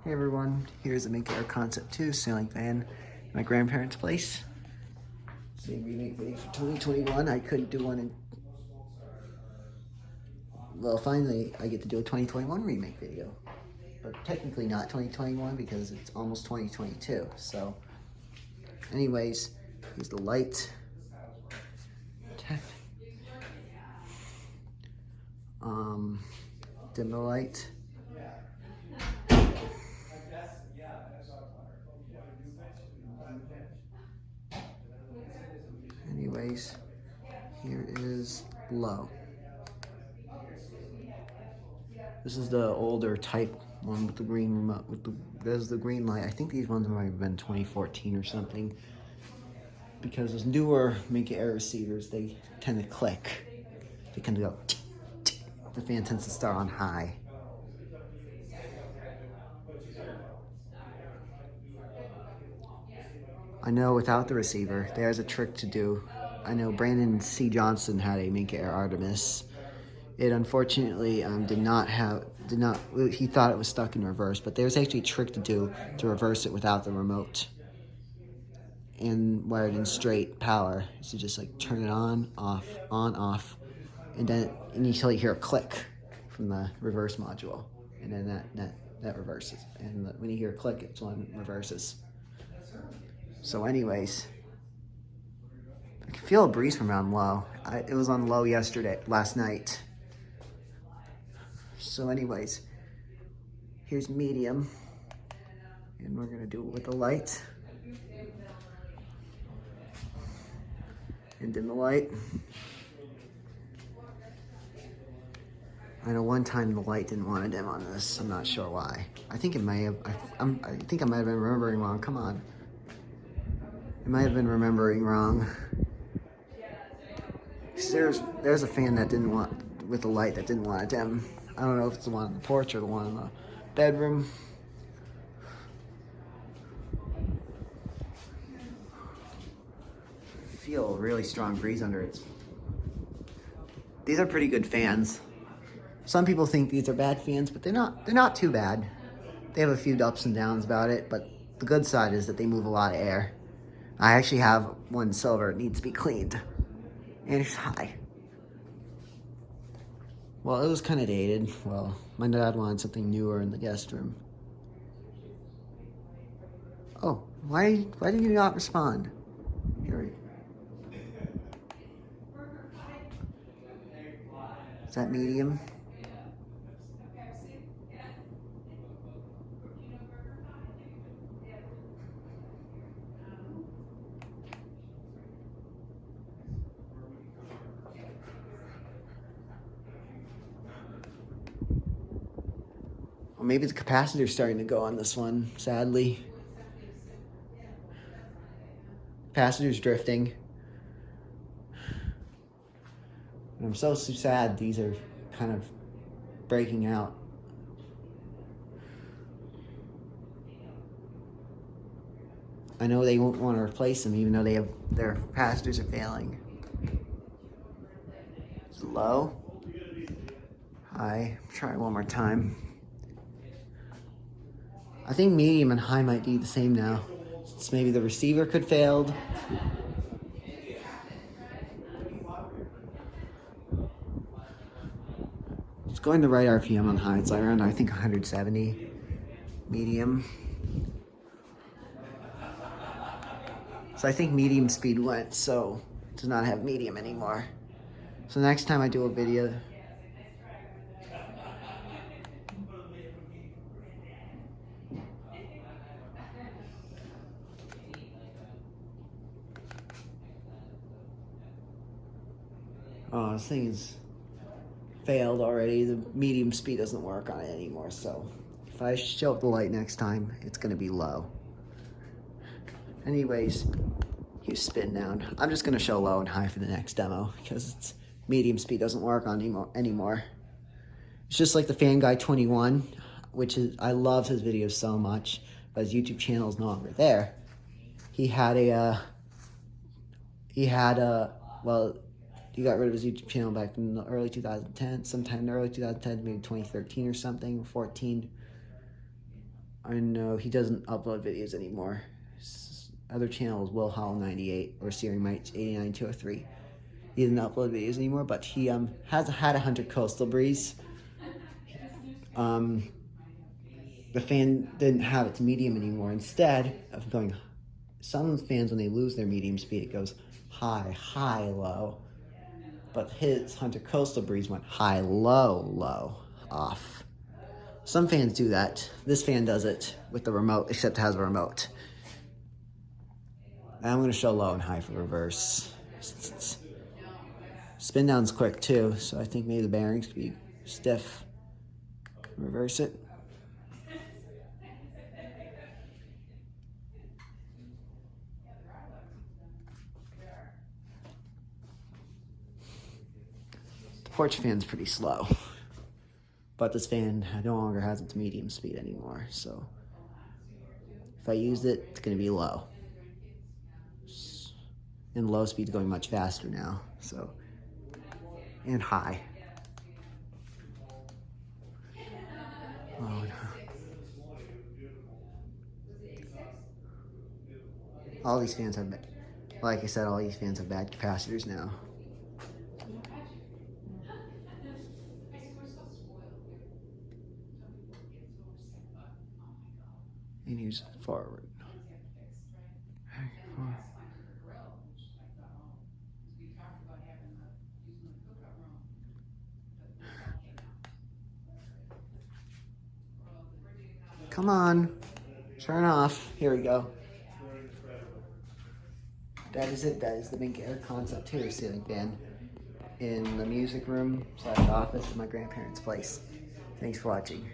Hey everyone, here's a Minka Aire Concept 2 sailing fan at my grandparents' place. Same remake video for 2021. I couldn't do one in... Well, finally I get to do a 2021 remake video. But technically not 2021 because it's almost 2022. So, anyways, here's the light. Dim the light. Anyways, here is low. This is the older type one with the green remote, there's the green light. I think these ones might have been 2014 or something. Because those newer Minka Aire receivers, they tend to click. They tend to go tick, tick. The fan tends to start on high. I know without the receiver, there's a trick to do. I know Brandon C. Johnson had a Minka Aire Artemis. It unfortunately he thought it was stuck in reverse, but there's actually a trick to do to reverse it without the remote. And wired in straight power. So just like turn it on, off, and then until you hear a click from the reverse module. And then that reverses. And when you hear a click, it's when it reverses. So anyways, I can feel a breeze from around low. It was on low last night. So anyways, here's medium. And we're gonna do it with the light. And dim the light. I know one time the light didn't want to dim on this. I'm not sure why. I think it may have. I think I might have been remembering wrong. Come on. I might have been remembering wrong. There's a fan that didn't want with the light that didn't want to dim. I don't know if it's the one on the porch or the one in the bedroom. Feel a really strong breeze under it. These are pretty good fans. Some people think these are bad fans, but they're not too bad. They have a few ups and downs about it, but the good side is that they move a lot of air. I actually have one silver. It needs to be cleaned. And it's high. Well, it was kind of dated. Well, my dad wanted something newer in the guest room. Oh, why did you not respond? Here. Is that medium? Well, maybe the capacitor's starting to go on this one, sadly. Capacitor's drifting. And I'm so sad these are kind of breaking out. I know they won't want to replace them even though their capacitors are failing. It's low. High. Try one more time. I think medium and high might be the same now. It's maybe the receiver could failed. It's going the right RPM on high. It's like around, I think, 170. Medium. So I think medium speed went, so it does not have medium anymore. So next time I do a video, oh, this thing is failed already. The medium speed doesn't work on it anymore, so if I show up the light next time, it's gonna be low. Anyways, here's spin down. I'm just gonna show low and high for the next demo because it's medium speed doesn't work on anymore. It's just like the Fan Guy 21, which is, I love his videos so much, but his YouTube channel is no longer there. He got rid of his YouTube channel back in the early 2010, sometime in the early 2010, maybe 2013 or something, 14. I know he doesn't upload videos anymore. Other channel is Will Hall 98 or Siri Mites 89203. He doesn't upload videos anymore, but he has had a Hunter Coastal Breeze. Um, the fan didn't have its medium anymore. Instead of going, some fans when they lose their medium speed, it goes high, high, low. But his Hunter Coastal Breeze went high, low, low, off. Some fans do that. This fan does it with the remote, except it has a remote. And I'm going to show low and high for reverse. Spin down's quick too, so I think maybe the bearings could be stiff. Reverse it. The porch fan's pretty slow, but this fan no longer has its medium speed anymore, so if I used it, it's going to be low. And low speed's going much faster now, so, and high. Oh no. All these fans have, like I said, all these fans have bad capacitors now. And here's forward. Come on, turn off. Here we go. That is it. That is the Minka Aire Concept 2 ceiling fan in the music room / office at my grandparents' place. Thanks for watching.